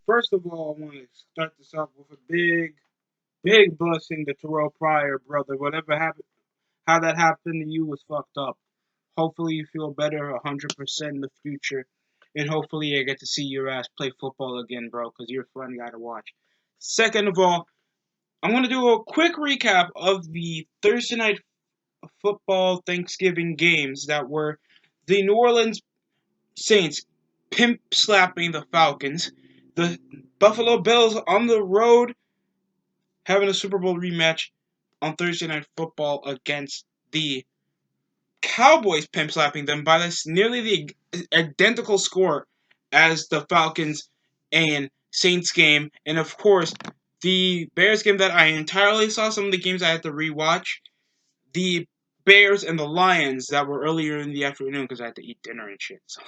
First of all, I want to start this off with a big blessing to Terrell Pryor, brother. Whatever happened, how that happened to you was fucked up. Hopefully, you feel better 100% in the future, and hopefully, I get to see your ass play football again, bro, because you're a fun guy to watch. Second of all, I'm gonna do a quick recap of the Thursday night football Thanksgiving games that were the New Orleans Saints pimp slapping the Falcons, the Buffalo Bills on the road having a Super Bowl rematch on Thursday Night Football against the Cowboys, pimp slapping them by this nearly the identical score as the Falcons and Saints game, and of course the Bears game that I entirely saw. Some of the games I had to rewatch. The Bears and the Lions that were earlier in the afternoon because I had to eat dinner and shit. So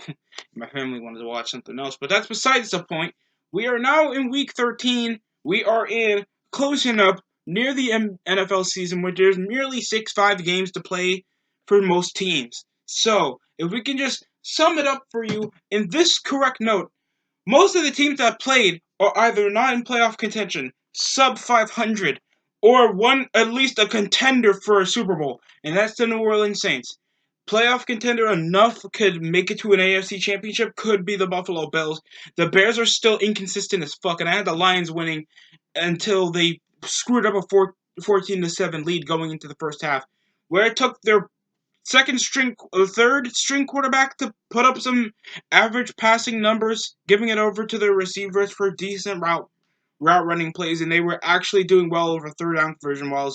my family wanted to watch something else. But that's besides the point. We are now in week 13. We are in closing up near the NFL season where there's merely 5 games to play for most teams. So if we can just sum it up for you in this correct note, most of the teams that played are either not in playoff contention, sub 500, or one at least a contender for a Super Bowl, and that's the New Orleans Saints. Playoff contender enough could make it to an AFC championship, could be the Buffalo Bills. The Bears are still inconsistent as fuck, and I had the Lions winning until they screwed up a 14-7 lead going into the first half, where it took their third string quarterback to put up some average passing numbers, giving it over to their receivers for decent route running plays, and they were actually doing well over third down conversion. While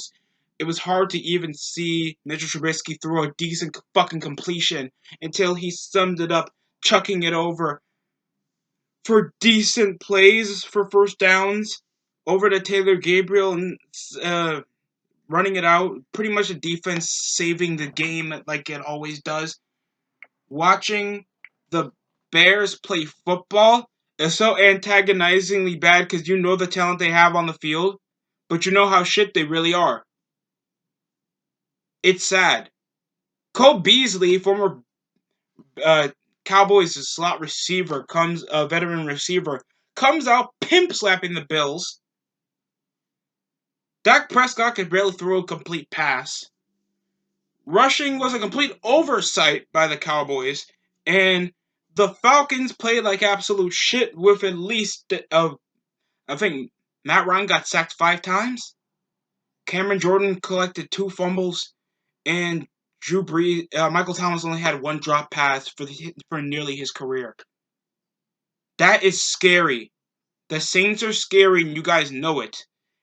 it was hard to even see Mitchell Trubisky throw a decent fucking completion until he summed it up, chucking it over for decent plays for first downs over to Taylor Gabriel and running it out. Pretty much the defense saving the game like it always does. Watching the Bears play football is so antagonizingly bad because you know the talent they have on the field, but you know how shit they really are. It's sad. Cole Beasley, former uh, Cowboys slot receiver, comes a veteran receiver, comes out pimp slapping the Bills. Dak Prescott could barely throw a complete pass. Rushing was a complete oversight by the Cowboys, and the Falcons played like absolute shit with at least, I think Matt Ryan got sacked 5 times. Cameron Jordan collected 2 fumbles, and Michael Thomas only had 1 drop pass for nearly his career. That is scary. The Saints are scary, and you guys know it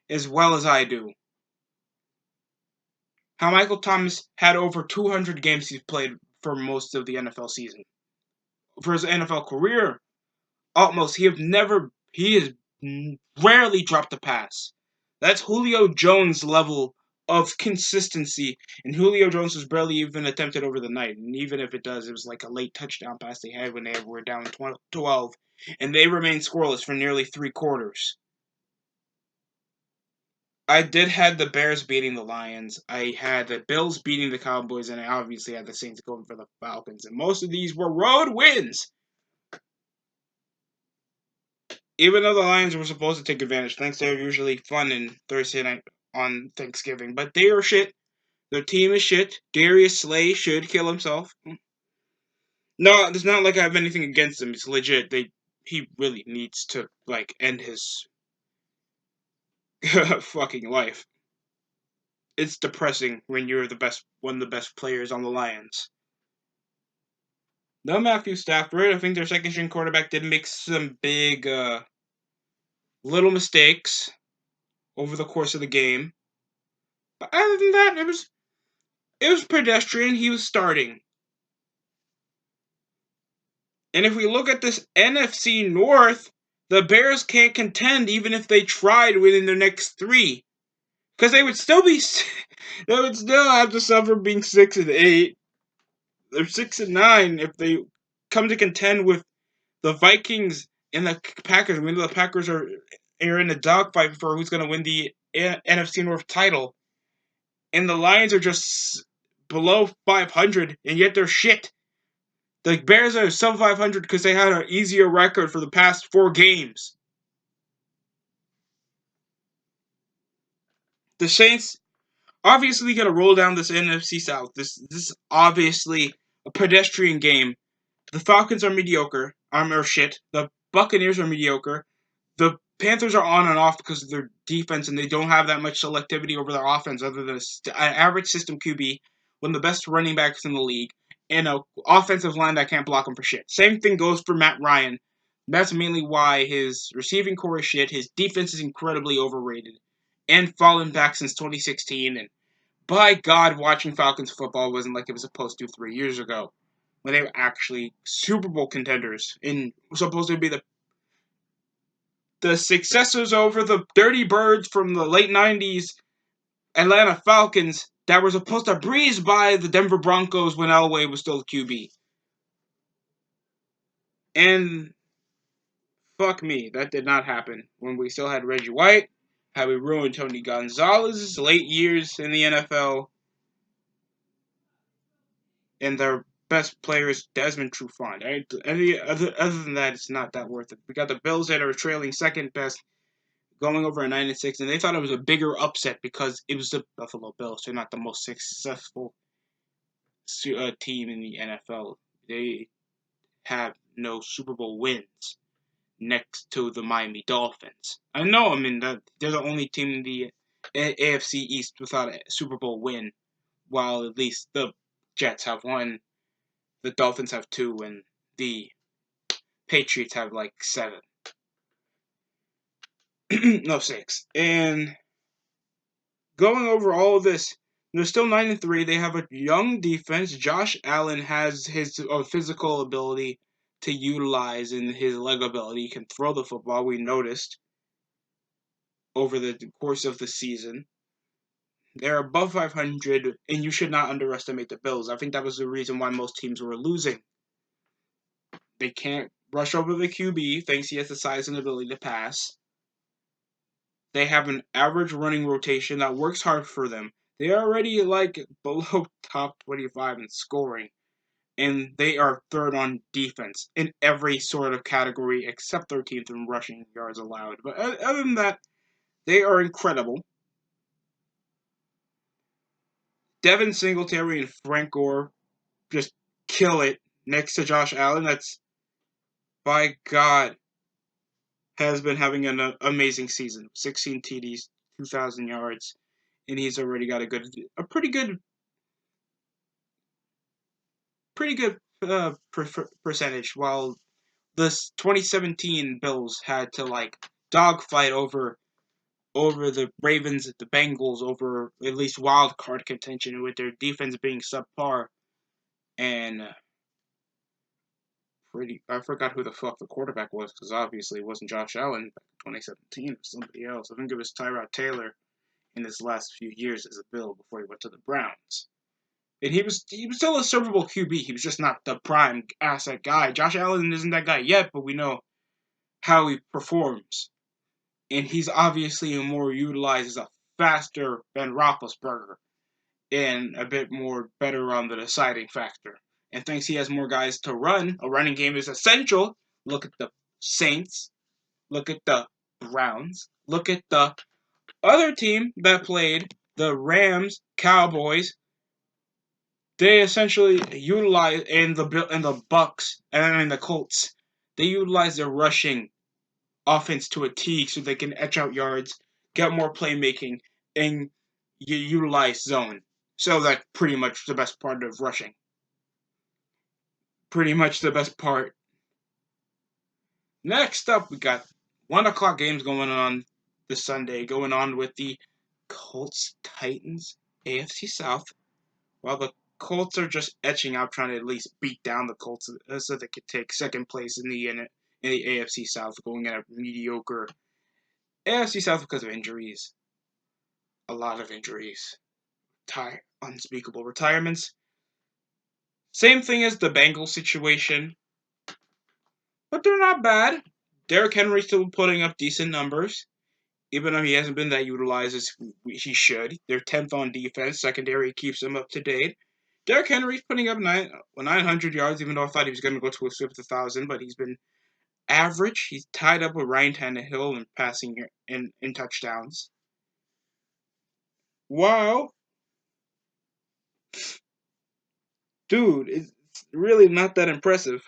as well as I do. How Michael Thomas had over 200 games he's played for most of the NFL season. For his NFL career, almost he has rarely dropped a pass. That's Julio Jones level of consistency, and Julio Jones was barely even attempted over the night. And even if it does, it was like a late touchdown pass they had when they were down 12, and they remained scoreless for nearly 3 quarters. I did have the Bears beating the Lions. I had the Bills beating the Cowboys, and I obviously had the Saints going for the Falcons. And most of these were road wins. Even though the Lions were supposed to take advantage, thanks they're usually fun in Thursday night on Thanksgiving. But they are shit. Their team is shit. Darius Slay should kill himself. No, it's not like I have anything against him. It's legit. He really needs to end his fucking life. It's depressing when you're one of the best players on the Lions. No Matthew Stafford. I think their second string quarterback did make some big little mistakes over the course of the game. But other than that, it was pedestrian. He was starting. And if we look at this NFC North, the Bears can't contend even if they tried within their next 3. Because they would still have to suffer being 6-8. They're 6-9 if they come to contend with the Vikings and the Packers. We know the Packers are in a dogfight for who's going to win the NFC North title. And the Lions are just below 500, and yet they're shit. The Bears are sub 500 because they had an easier record for the past 4 games. the Saints obviously gonna roll down this NFC South. This is obviously a pedestrian game. The Falcons are mediocre. Or shit. The Buccaneers are mediocre. The Panthers are on and off because of their defense, and they don't have that much selectivity over their offense other than an average system QB, one of the best running backs in the league, and an offensive line that can't block him for shit. Same thing goes for Matt Ryan. That's mainly why his receiving core is shit. His defense is incredibly overrated and fallen back since 2016. And by God, watching Falcons football wasn't like it was supposed to 3 years ago when they were actually Super Bowl contenders and supposed to be the successors over the Dirty Birds from the late 90s Atlanta Falcons that were supposed to breeze by the Denver Broncos when Elway was still the QB. And fuck me, that did not happen when we still had Reggie White, how we ruined Tony Gonzalez's late years in the NFL, and their best player is Desmond Trufant. Other than that, it's not that worth it. We got the Bills that are trailing second best, going over a 9-6, and they thought it was a bigger upset because it was the Buffalo Bills. They're not the most successful team in the NFL. They have no Super Bowl wins next to the Miami Dolphins. I know, I mean, they're the only team in the AFC East without a Super Bowl win, while at least the Jets have one, the Dolphins have two, and the Patriots have like 7. No, 6. And going over all of this, they're still 9-3. They have a young defense. Josh Allen has his physical ability to utilize and his leg ability. He can throw the football. We noticed over the course of the season. They're above 500, and you should not underestimate the Bills. I think that was the reason why most teams were losing. They can't rush over the QB, thanks he has the size and ability to pass. They have an average running rotation that works hard for them. They're already like below top 25 in scoring, and they are third on defense in every sort of category except 13th in rushing yards allowed. But other than that, they are incredible. Devin Singletary and Frank Gore just kill it next to Josh Allen. That's, by God, has been having an amazing season. 16 TDs, 2,000 yards, and he's already got a pretty good percentage. While this 2017 Bills had to like dogfight over the Ravens, the Bengals, over at least wild card contention with their defense being subpar, and I forgot who the fuck the quarterback was because obviously it wasn't Josh Allen back in 2017. It was somebody else. I think it was Tyrod Taylor in his last few years as a Bill before he went to the Browns. And he was still a servable QB. He was just not the prime asset guy. Josh Allen isn't that guy yet, but we know how he performs. And he's obviously more utilized as a faster Ben Roethlisberger and a bit more better on the deciding factor. And thinks he has more guys to run. A running game is essential. Look at the Saints. Look at the Browns. Look at the other team that played, the Rams, Cowboys. They essentially utilize in the Bucks and in the Colts. They utilize their rushing offense to a T so they can etch out yards, get more playmaking, and you utilize zone. So that's pretty much the best part of rushing. Pretty much the best part. Next up, we got 1 o'clock games going on this Sunday, going on with the Colts Titans AFC South, while the Colts are just etching out, trying to at least beat down the Colts so they could take second place in the AFC South, going at a mediocre AFC South because of injuries. A lot of injuries. Unspeakable retirements. Same thing as the Bengals situation. But they're not bad. Derrick Henry's still putting up decent numbers, even though he hasn't been that utilized as he should. They're 10th on defense. Secondary keeps him up to date. Derrick Henry's putting up 900 yards, even though I thought he was going to go to a swift 1,000, but he's been average. He's tied up with Ryan Tannehill in passing in touchdowns. Wow, dude, it's really not that impressive.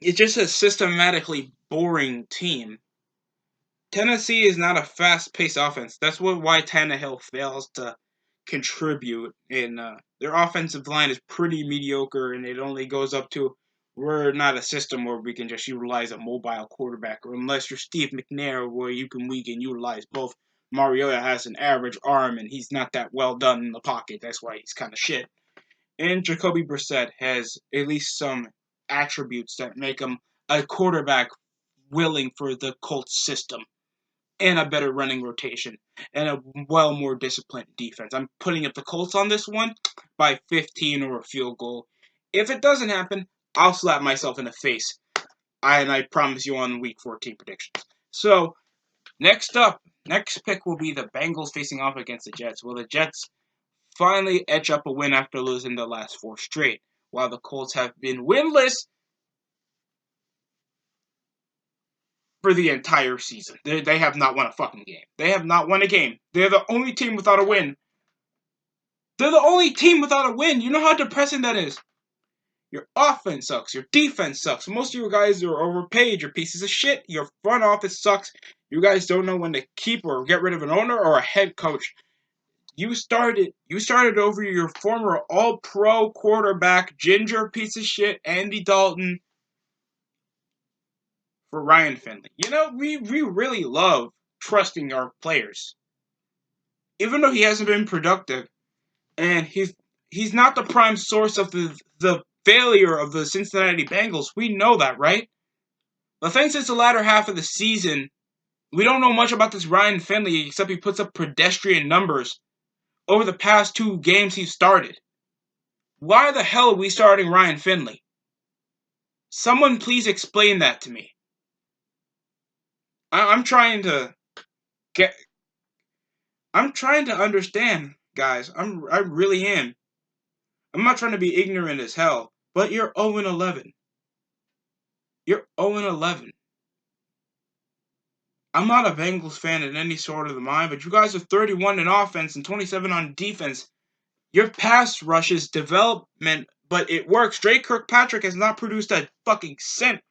It's just a systematically boring team. Tennessee is not a fast-paced offense. That's why Tannehill fails to contribute. And their offensive line is pretty mediocre, and it only goes up to we're not a system where we can just utilize a mobile quarterback, or unless you're Steve McNair, where we can utilize both. Mariota has an average arm, and he's not that well done in the pocket. That's why he's kind of shit. And Jacoby Brissett has at least some attributes that make him a quarterback willing for the Colts system and a better running rotation and a more disciplined defense. I'm putting up the Colts on this one by 15 or a field goal. If it doesn't happen, I'll slap myself in the face. And I promise you on week 14 predictions. So, next pick will be the Bengals facing off against the Jets. Well, the Jets finally edge up a win after losing the last 4 straight, while the Colts have been winless for the entire season. They have not won a fucking game. They have not won a game. They're the only team without a win. They're the only team without a win. You know how depressing that is? Your offense sucks. Your defense sucks. Most of you guys are overpaid. You're pieces of shit. Your front office sucks. You guys don't know when to keep or get rid of an owner or a head coach. You started over your former all-pro quarterback, ginger piece of shit, Andy Dalton, for Ryan Finley. You know, we really love trusting our players. Even though he hasn't been productive, and he's not the prime source of the failure of the Cincinnati Bengals. We know that, right? But thanks since the latter half of the season, we don't know much about this Ryan Finley except he puts up pedestrian numbers over the past 2 games he started. Why the hell are we starting Ryan Finley? Someone please explain that to me. I'm trying to get. I'm trying to understand, guys. I really am. I'm not trying to be ignorant as hell, but you're 0-11. You're 0-11. I'm not a Bengals fan in any sort of the mind, but you guys are 31 in offense and 27 on defense. Your pass rush is development, but it works. Drake Kirkpatrick has not produced a fucking cent.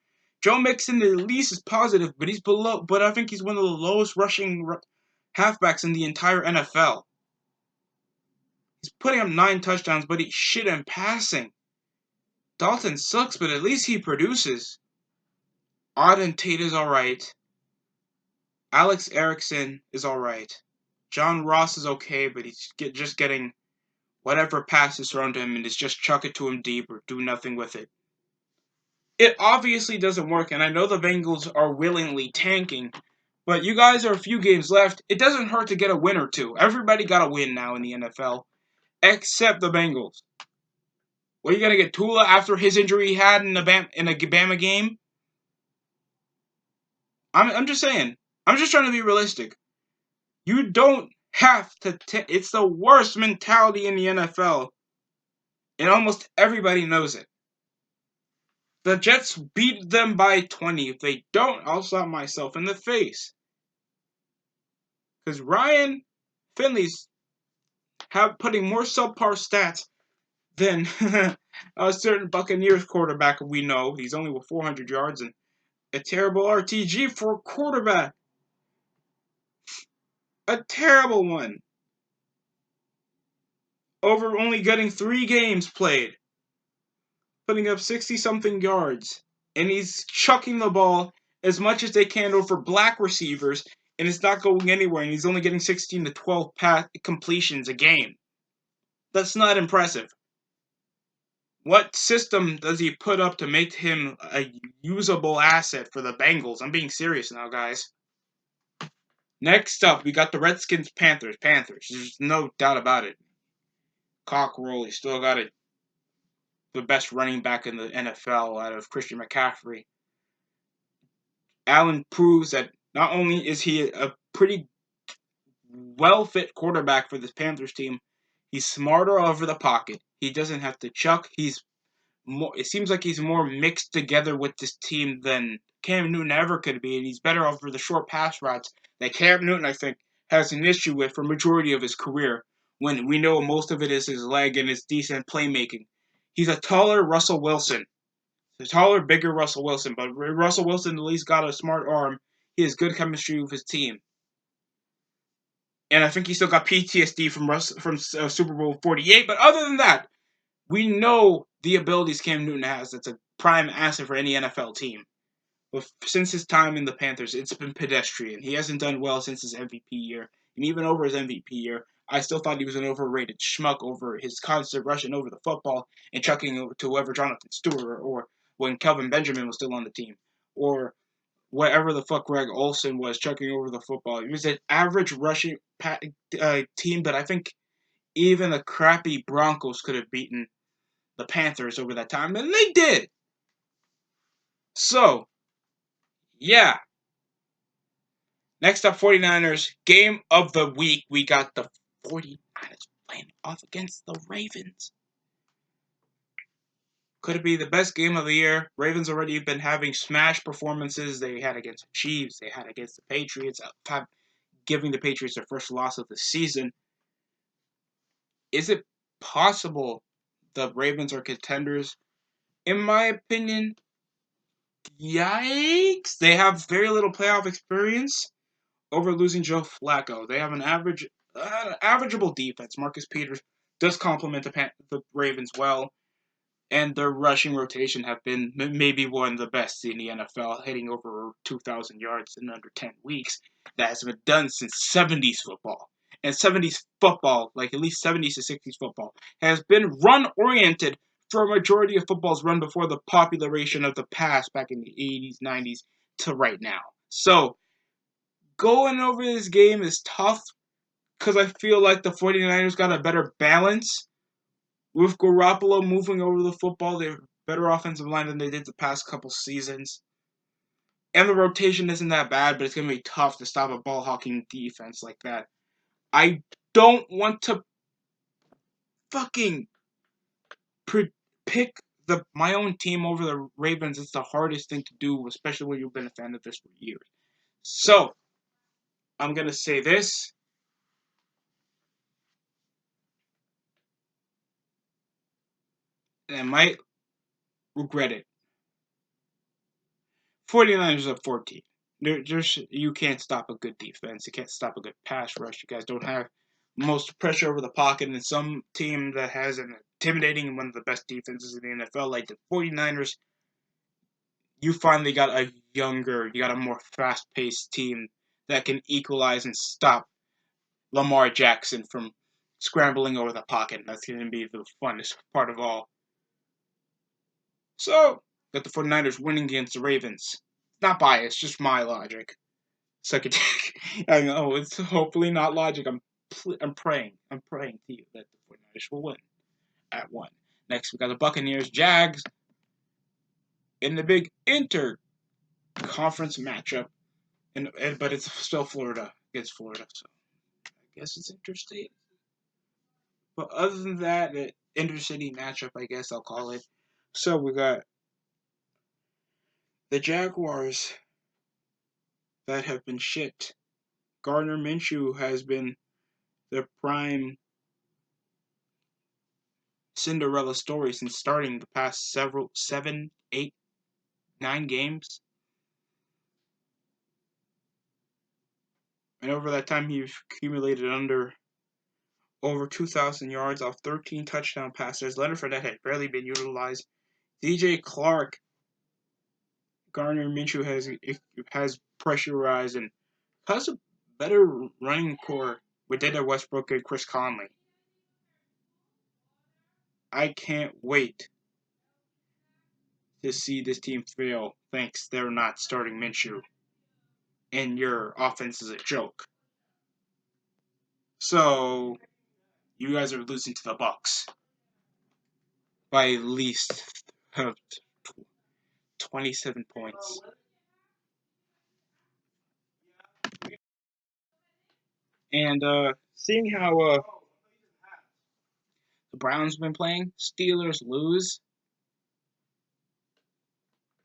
Joe Mixon at least is positive, but he's below. But I think he's one of the lowest rushing halfbacks in the entire NFL. He's putting up 9 touchdowns, but he's shit in passing. Dalton sucks, but at least he produces. Auden Tate is alright. Alex Erickson is alright. John Ross is okay, but he's just getting whatever passes thrown to him and just chuck it to him deep or do nothing with it. It obviously doesn't work, and I know the Bengals are willingly tanking, but you guys are a few games left. It doesn't hurt to get a win or two. Everybody got a win now in the NFL, except the Bengals. What, are you going to get Tua after his injury he had in a Bama game? I'm just saying. I'm just trying to be realistic. You don't have to. It's the worst mentality in the NFL, and almost everybody knows it. The Jets beat them by 20. If they don't, I'll slap myself in the face. Because Ryan Finley's putting more subpar stats than a certain Buccaneers quarterback we know. He's only with 400 yards and a terrible RTG for a quarterback. A terrible one. Over only getting 3 games played. Putting up 60-something yards. And he's chucking the ball as much as they can over black receivers, and it's not going anywhere, and he's only getting 16 to 12 pass completions a game. That's not impressive. What system does he put up to make him a usable asset for the Bengals? I'm being serious now, guys. Next up, we got the Redskins, Panthers. There's no doubt about it. Cockrell, he still got it. The best running back in the NFL out of Christian McCaffrey. Allen proves that not only is he a pretty well-fit quarterback for this Panthers team, he's smarter over the pocket. He doesn't have to chuck. It seems like he's more mixed together with this team than Cam Newton ever could be, and he's better over the short pass routes that Cam Newton, I think, has an issue with for majority of his career, when we know most of it is his leg and his decent playmaking. He's a taller Russell Wilson. A taller, bigger Russell Wilson, but Russell Wilson at least got a smart arm. He has good chemistry with his team. And I think he still got PTSD from Super Bowl 48. But other than that, we know the abilities Cam Newton has. That's a prime asset for any NFL team. But since his time in the Panthers, it's been pedestrian. He hasn't done well since his MVP year. And even over his MVP year, I still thought he was an overrated schmuck over his constant rushing over the football and chucking it to whoever Jonathan Stewart or when Kelvin Benjamin was still on the team. Or whatever the fuck Greg Olsen was chucking over the football. It was an average rushing team that I think even the crappy Broncos could have beaten the Panthers over that time, and they did. So, yeah. Next up, 49ers. Game of the week. We got the 49ers playing off against the Ravens. Could it be the best game of the year? Ravens already been having smash performances. They had against the Chiefs. They had against the Patriots. Giving the Patriots their first loss of the season. Is it possible the Ravens are contenders? In my opinion, yikes. They have very little playoff experience over losing Joe Flacco. They have an averageable defense. Marcus Peters does complement the Ravens well, and their rushing rotation have been maybe one of the best in the NFL, hitting over 2,000 yards in under 10 weeks. That hasn't been done since 70s football. And 70s football, like at least 70s to 60s football, has been run-oriented for a majority of football's run before the popularization of the pass back in the 80s, 90s to right now. So, going over this game is tough because I feel like the 49ers got a better balance. With Garoppolo moving over the football, they have a better offensive line than they did the past couple seasons. And the rotation isn't that bad, but it's going to be tough to stop a ball-hawking defense like that. I don't want to fucking pick my own team over the Ravens. It's the hardest thing to do, especially when you've been a fan of this for years. So, I'm going to say this. And I might regret it. 49ers up 14. You can't stop a good defense. You can't stop a good pass rush. You guys don't have most pressure over the pocket. And some team that has an intimidating and one of the best defenses in the NFL, like the 49ers, you finally got a more fast-paced team that can equalize and stop Lamar Jackson from scrambling over the pocket. And that's going to be the funnest part of all. So, got the 49ers winning against the Ravens. Not biased, just my logic. Suck it. I know it's hopefully not logic. I'm praying to you that the 49ers will win at 1. Next, we got the Buccaneers, Jags in the big inter-conference matchup, but it's still Florida against Florida, so I guess it's interstate. But other than that, the intercity matchup, I guess I'll call it. So we got the Jaguars that have been shit. Gardner Minshew has been the prime Cinderella story since starting the past 7, 8, 9 games. And over that time, he's accumulated over 2,000 yards off 13 touchdown passes. Leonard Fournette had barely been utilized. DJ Clark, Gardner Minshew has pressurized and has a better running core with Dana Westbrook and Chris Conley. I can't wait to see this team fail thanks they're not starting Minshew. And your offense is a joke. So, you guys are losing to the Bucs by at least 27 points. And seeing how the Browns have been playing, Steelers lose.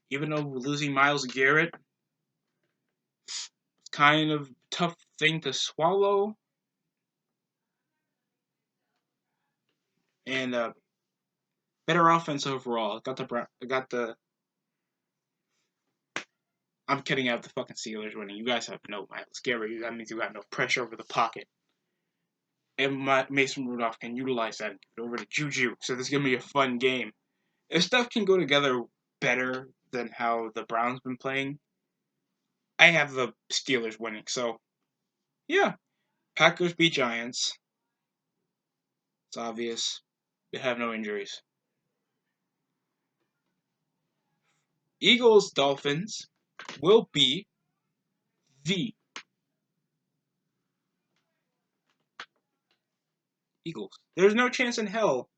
Even though we're losing Myles Garrett, it's kind of tough thing to swallow, and better offense overall. Got the. I'm kidding. I have the fucking Steelers winning. You guys have no scary. That means you got no pressure over the pocket. And Mason Rudolph can utilize that and give it over to Juju. So this is gonna be a fun game. If stuff can go together better than how the Browns been playing, I have the Steelers winning. So yeah, Packers beat Giants. It's obvious. They have no injuries. Eagles Dolphins will be the Eagles. There's no chance in hell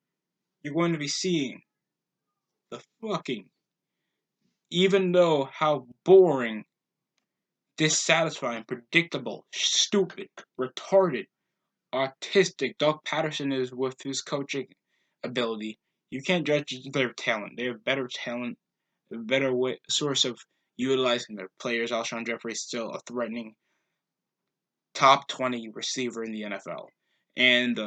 you're going to be seeing the fucking, even though how boring, dissatisfying, predictable, stupid, retarded, autistic Doug Patterson is with his coaching ability. You can't judge their talent. They have better talent, a better source of utilizing their players. Alshon Jeffrey is still a threatening top 20 receiver in the NFL. And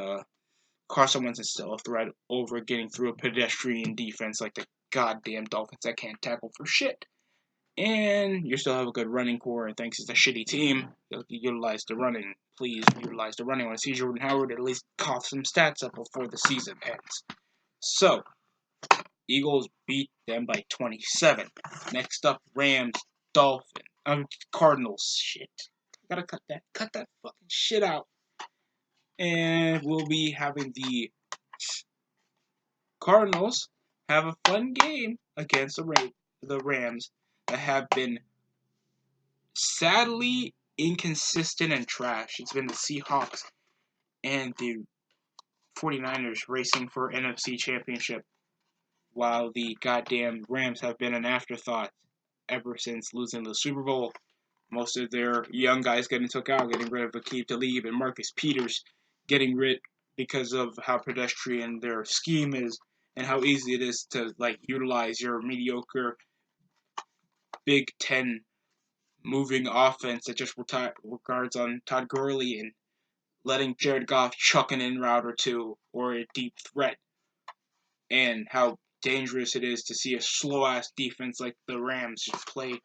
Carson Wentz is still a threat over getting through a pedestrian defense like the goddamn Dolphins that can't tackle for shit. And you still have a good running core, and thanks to the shitty team, you'll utilize the running. Please utilize the running. I want to see Jordan Howard at least cough some stats up before the season ends. So, Eagles beat them by 27. Next up, Rams, Cardinals. Shit. Gotta cut that fucking shit out. And we'll be having the Cardinals have a fun game against the Rams that have been sadly inconsistent and trash. It's been the Seahawks and the 49ers racing for NFC Championship, while the goddamn Rams have been an afterthought ever since losing the Super Bowl. Most of their young guys getting took out, getting rid of Aqib Talib and Marcus Peters, getting rid because of how pedestrian their scheme is and how easy it is to utilize your mediocre Big Ten moving offense that just regards on Todd Gurley and letting Jared Goff chuck an in route or two or a deep threat, and how dangerous it is to see a slow ass defense like the Rams just play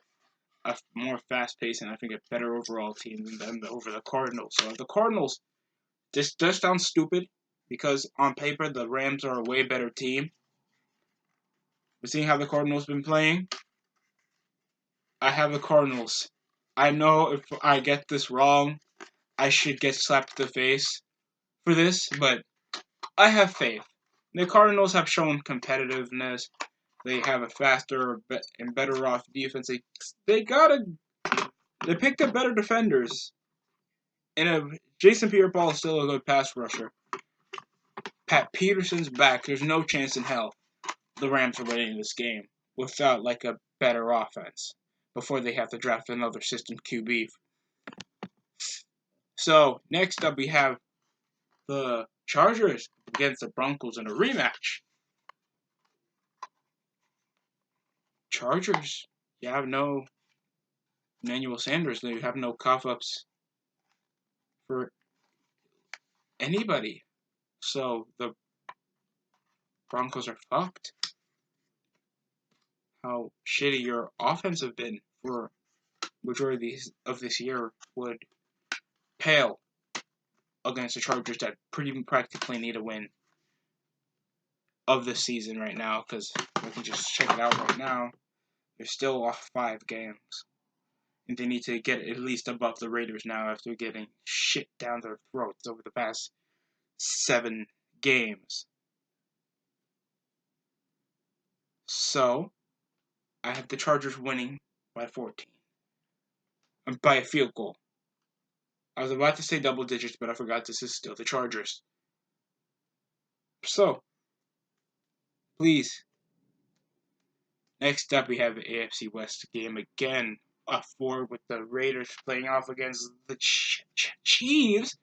a more fast paced and I think a better overall team than them over the Cardinals. So the Cardinals, this does sound stupid because on paper the Rams are a way better team. But seeing how the Cardinals been playing, I have the Cardinals. I know if I get this wrong, I should get slapped in the face for this, but I have faith. The Cardinals have shown competitiveness. They have a faster and better off defense. They picked up better defenders. And Jason Pierre-Paul is still a good pass rusher. Pat Peterson's back. There's no chance in hell the Rams are winning this game without a better offense before they have to draft another system QB. So next up we have the Chargers against the Broncos in a rematch. Chargers, you have no Emmanuel Sanders. You have no cough-ups for anybody. So the Broncos are fucked. How shitty your offense have been for majority of this year would pale against the Chargers that practically need a win of this season right now, because we can just check it out right now. They're still off 5 games. And they need to get at least above the Raiders now after getting shit down their throats over the past 7 games. So, I have the Chargers winning by 14. By a field goal. I was about to say double digits, but I forgot this is still the Chargers. So, please. Next up, we have the AFC West game again. 4 with the Raiders playing off against the Chiefs.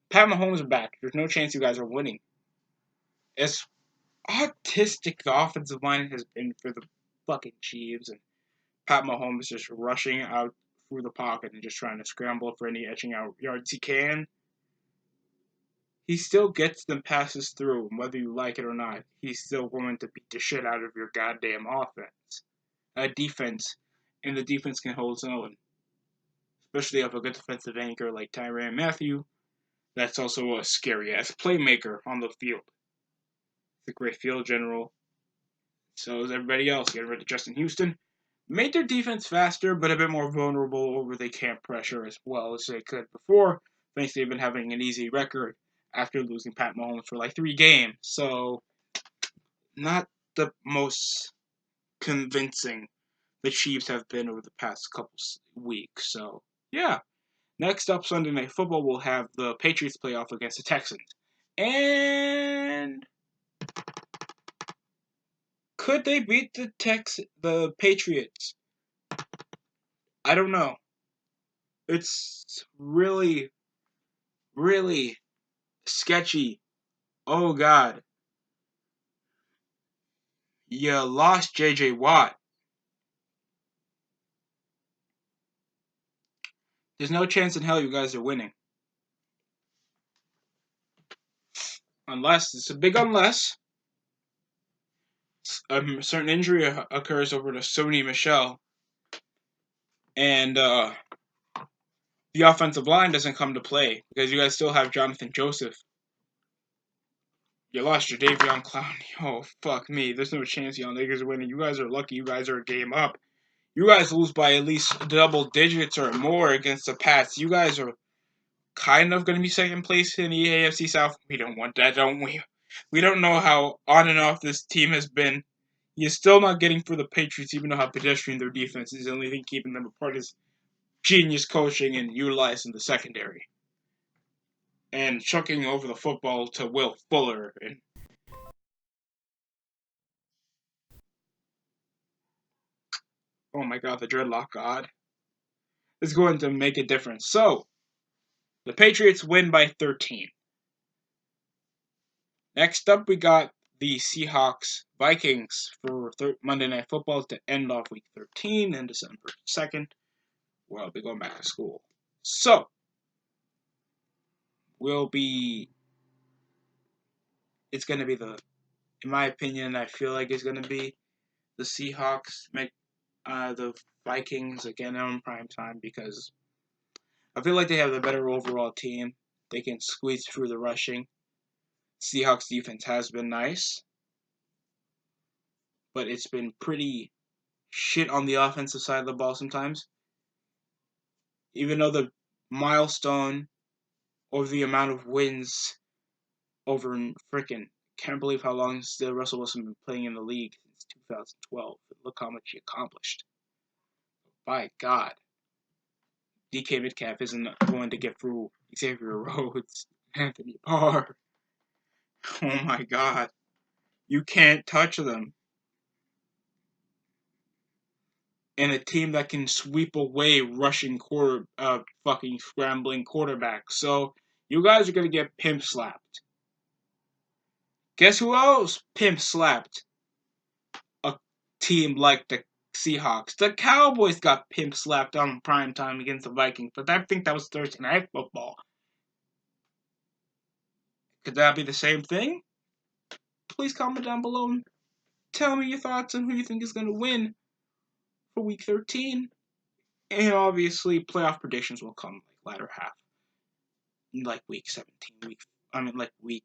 Pat Mahomes is back. There's no chance you guys are winning. As autistic the offensive line has been for the fucking Chiefs, and Pat Mahomes just rushing out through the pocket and just trying to scramble for any edging out yards he can, he still gets them passes through, whether you like it or not. He's still going to beat the shit out of your goddamn defense, and the defense can hold its own, especially if a good defensive anchor like Tyrann Mathieu. That's also a scary ass playmaker on the field. He's a great field general. So is everybody else. Getting rid of Justin Houston made their defense faster, but a bit more vulnerable over the camp pressure as well as they could before. Thanks, they've been having an easy record after losing Pat Mahomes for like 3 games. So, not the most convincing the Chiefs have been over the past couple weeks. So, yeah. Next up, Sunday Night Football, we'll have the Patriots playoff against the Texans. And could they beat the Patriots? I don't know. It's really, really sketchy. Oh, God. You lost J.J. Watt. There's no chance in hell you guys are winning. Unless, it's a big unless, a certain injury occurs over to Sony Michel, and the offensive line doesn't come to play, because you guys still have Jonathan Joseph. You lost your Davion Clowney. Oh, fuck me. There's no chance y'all niggas are winning. You guys are lucky you guys are a game up. You guys lose by at least double digits or more against the Pats. You guys are kind of going to be second place in the AFC South. We don't want that, don't we? We don't know how on and off this team has been. You're still not getting through the Patriots, even though how pedestrian their defense is. The only thing keeping them apart is genius coaching and utilizing the secondary. And chucking over the football to Will Fuller. And oh my god, the dreadlock god is going to make a difference. So, the Patriots win by 13. Next up, we got the Seahawks Vikings for Monday Night Football to end off Week 13 and December 2nd. Well, I'll be going back to school. So, it's going to be in my opinion, I feel like it's going to be the Seahawks make the Vikings again on prime time because I feel like they have the better overall team. They can squeeze through the rushing. Seahawks defense has been nice, but it's been pretty shit on the offensive side of the ball sometimes. Even though the milestone or the amount of wins over freaking can't believe how long still Russell Wilson been playing in the league since 2012. Look how much he accomplished. By God. DK Metcalf isn't going to get through Xavier Rhodes, Anthony Barr. Oh my God. You can't touch them. And a team that can sweep away rushing fucking scrambling quarterbacks. So you guys are gonna get pimp slapped. Guess who else pimp slapped a team like the Seahawks? The Cowboys got pimp slapped on prime time against the Vikings, but I think that was Thursday Night Football. Could that be the same thing? Please comment down below and tell me your thoughts on who you think is going to win for Week 13. And obviously, playoff predictions will come like latter half, like Week 17, like Week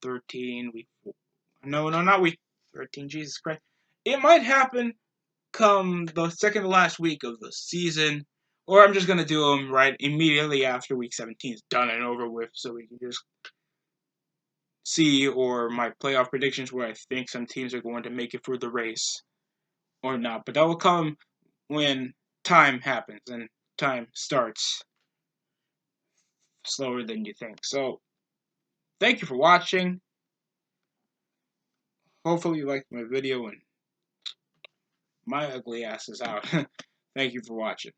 13, Week 4. No, not Week 13. Jesus Christ, it might happen come the second to last week of the season, or I'm just gonna do them right immediately after Week 17 is done and over with, so we can just see or my playoff predictions where I think some teams are going to make it through the race or not. But that will come when time happens and time starts slower than you think. So, thank you for watching. Hopefully you liked my video and my ugly ass is out. Thank you for watching.